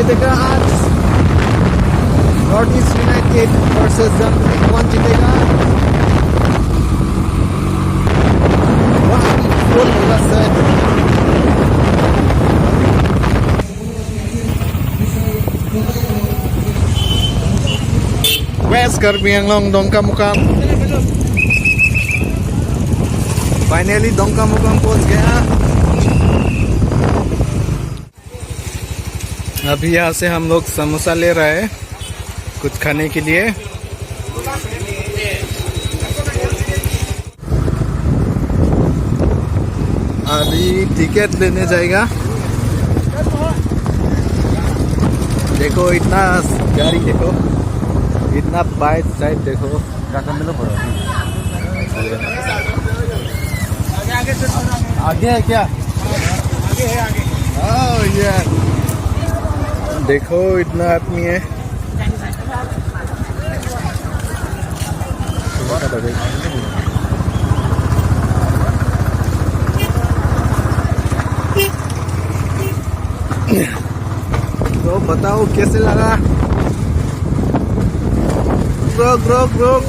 जीतेगा आज? North East United versus Jambili, कौन जीतेगा? फुल होगा sir. West Karbi Anglong Dongkamukam, finally Dongkamukam पहुंच गया। अभी यहाँ से हम लोग समोसा ले रहे हैं कुछ खाने के लिए। अभी टिकट लेने जाएगा। देखो इतना गाड़ी, देखो इतना बाइक साइड, देखो आगे है क्या? आगे है, आगे। ओह ये देखो इतना आदमी है। तो बताओ कैसे लगा? रुक रुक रुक,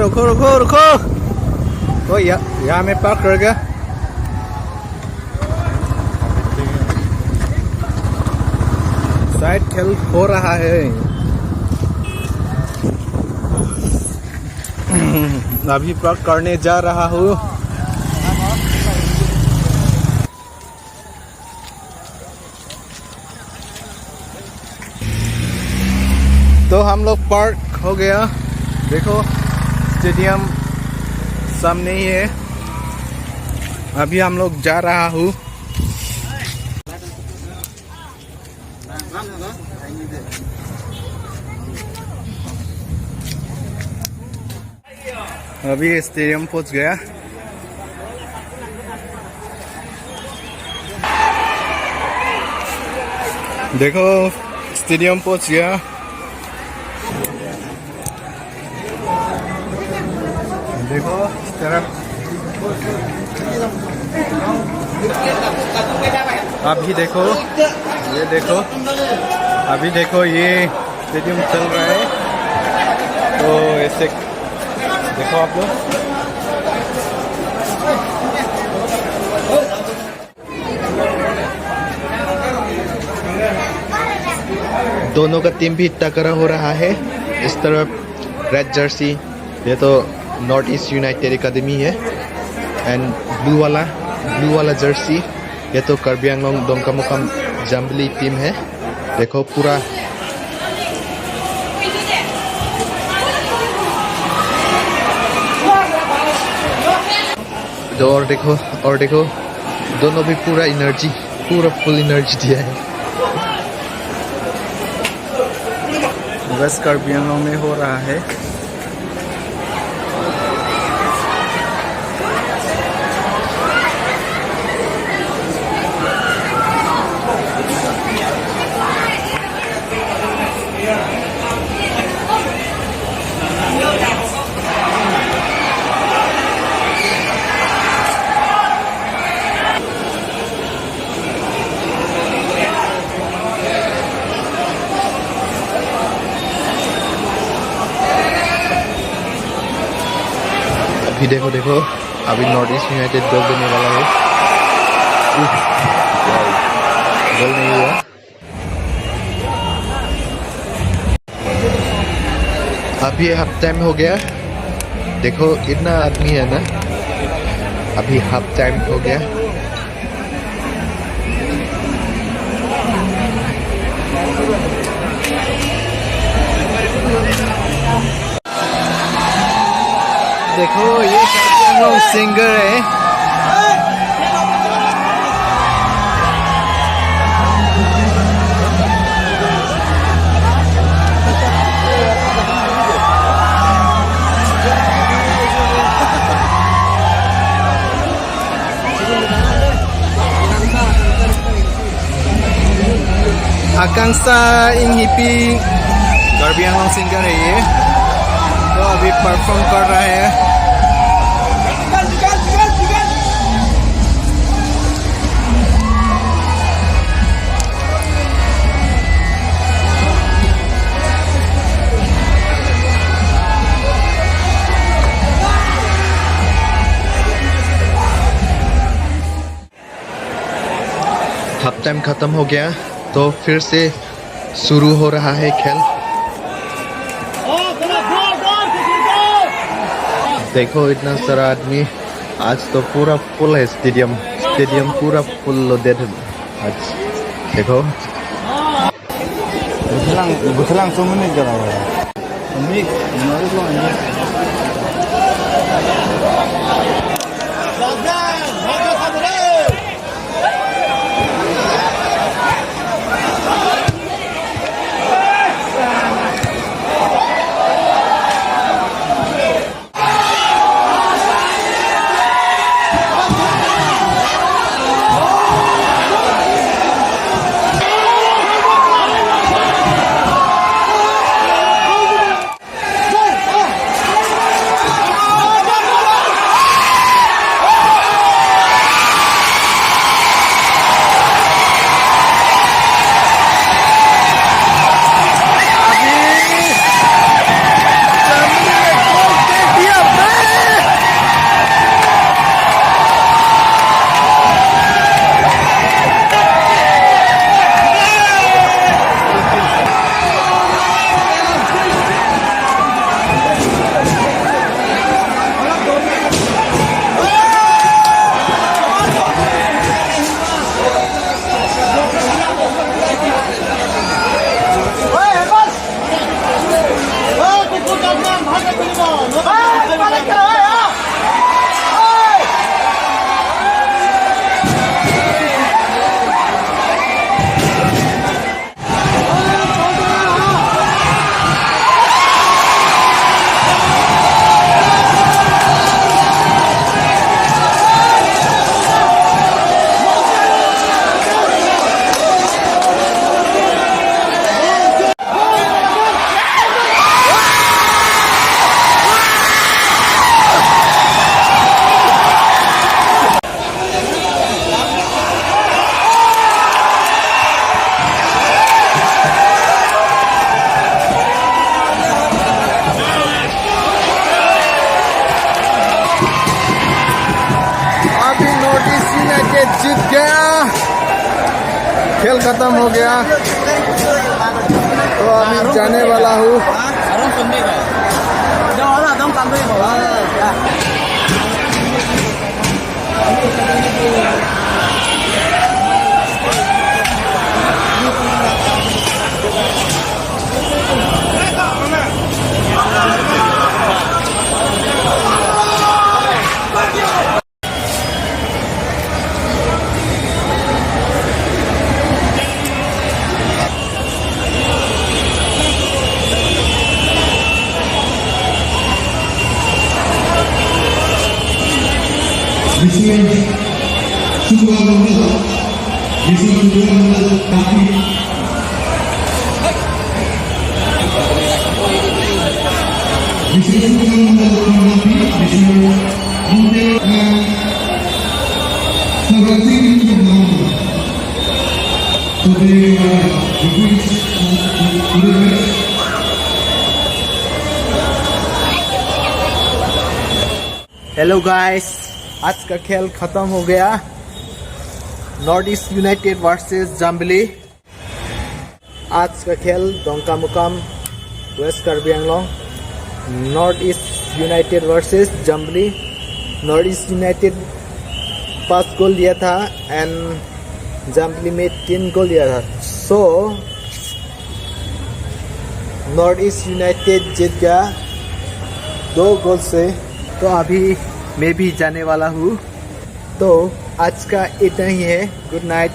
रुको रुको रुको। तो यहाँ में पार्क कर गया। शायद खेल हो रहा है। अभी पार्क करने जा रहा हूँ। तो हम लोग पार्क हो गया। देखो स्टेडियम सामने ही है। अभी हम लोग जा रहा हूँ। अभी स्टेडियम पहुंच गया। देखो स्टेडियम पहुंच गया। देखो इस तरफ अभी देखो, ये देखो अभी देखो ये स्टेडियम चल रहा है। तो ऐसे देखो आप लोग, दोनों का टीम भी टकरा हो रहा है। इस तरफ रेड जर्सी, ये तो नॉर्थ ईस्ट यूनाइटेड एकेडमी है, एंड ब्लू वाला जर्सी ये तो कार्बी आंगलोंग डोंकामुकाम जंबली टीम है। देखो पूरा और देखो दोनों भी पूरा फुल एनर्जी दिया है। वेस्ट कार्बी आंगलोंग में हो रहा है। अभी देखो अभी नॉर्थ ईस्ट यूनाइटेड गोल देने वाला है। गोल नहीं हुआ। अभी हाफ टाइम हो गया। देखो इतना आदमी है ना, अभी हाफ टाइम हो गया। देखो ये सिंगर है। आकांक्षा इंहिपी कार्बी आंगलोंग सिंगर है ये। तो अभी परफॉर्म कर रहा है। हाफ टाइम ख़त्म हो गया तो फिर से शुरू हो रहा है खेल। देखो इतना सारा आदमी, आज तो पूरा फुल है स्टेडियम पूरा फुल लोडेड है आज। देखो langsung menit jalan. Menit, menurut lo ini. जीत गया, खेल खत्म हो गया तो अभी जाने वाला हूँ। हेलो गाइस, आज का खेल खत्म हो गया। North East United versus Jambili. आज का खेल Dongkamukam West Karbi Anglong. North East United versus Jambili. North East United 5 goal दिया था एंड जाम्बिली में 3 गोल दिया था। सो नॉर्थ ईस्ट यूनाइटेड जीत गया 2 गोल से। तो अभी मैं भी जाने वाला हूँ। तो आज का इतना ही है। Good night.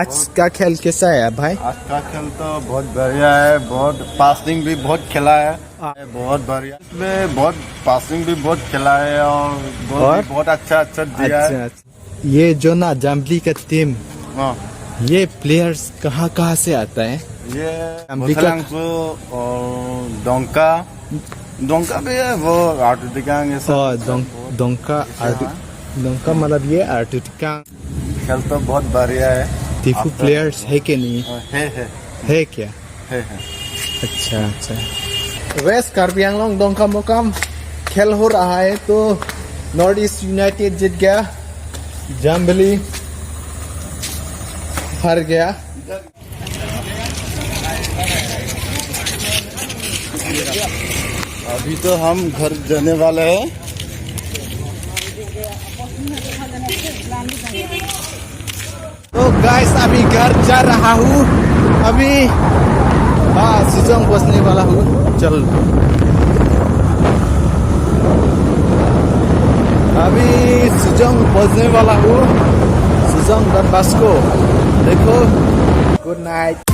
आज का खेल कैसा है भाई? आज का खेल तो बहुत बढ़िया है, बहुत पासिंग भी बहुत खेला है, बहुत बढ़िया। इसमें बहुत पासिंग भी बहुत खेला है और गोल भी बहुत अच्छा दिया है। ये जो ना जाम्बिली का टीम, हाँ, ये प्लेयर्स कहाँ से आता है? ये बुथलांगसु और डोंका भी है, वो आर्टिटिकांग डोंका मतलब ये आर्टिटिकांग। खेल तो बहुत बढ़िया है। टीफू प्लेयर्स है कि नहीं? है क्या? है। अच्छा। वेस्ट कार्बी आंगलंग डोंकामुकाम खेल हो रहा है तो नॉर्थ ईस्ट यूनाइटेड जीत गया, जाम्बली हार गया। अभी तो हम घर जाने वाले हैं। तो गाइस अभी घर जा रहा हूँ, अभी शिजोंग बसने वाला हूँ। चल अभी शिजोंग बसने वाला हूँ, शिजोंग डॉन बॉस्को। देखो, गुड नाइट।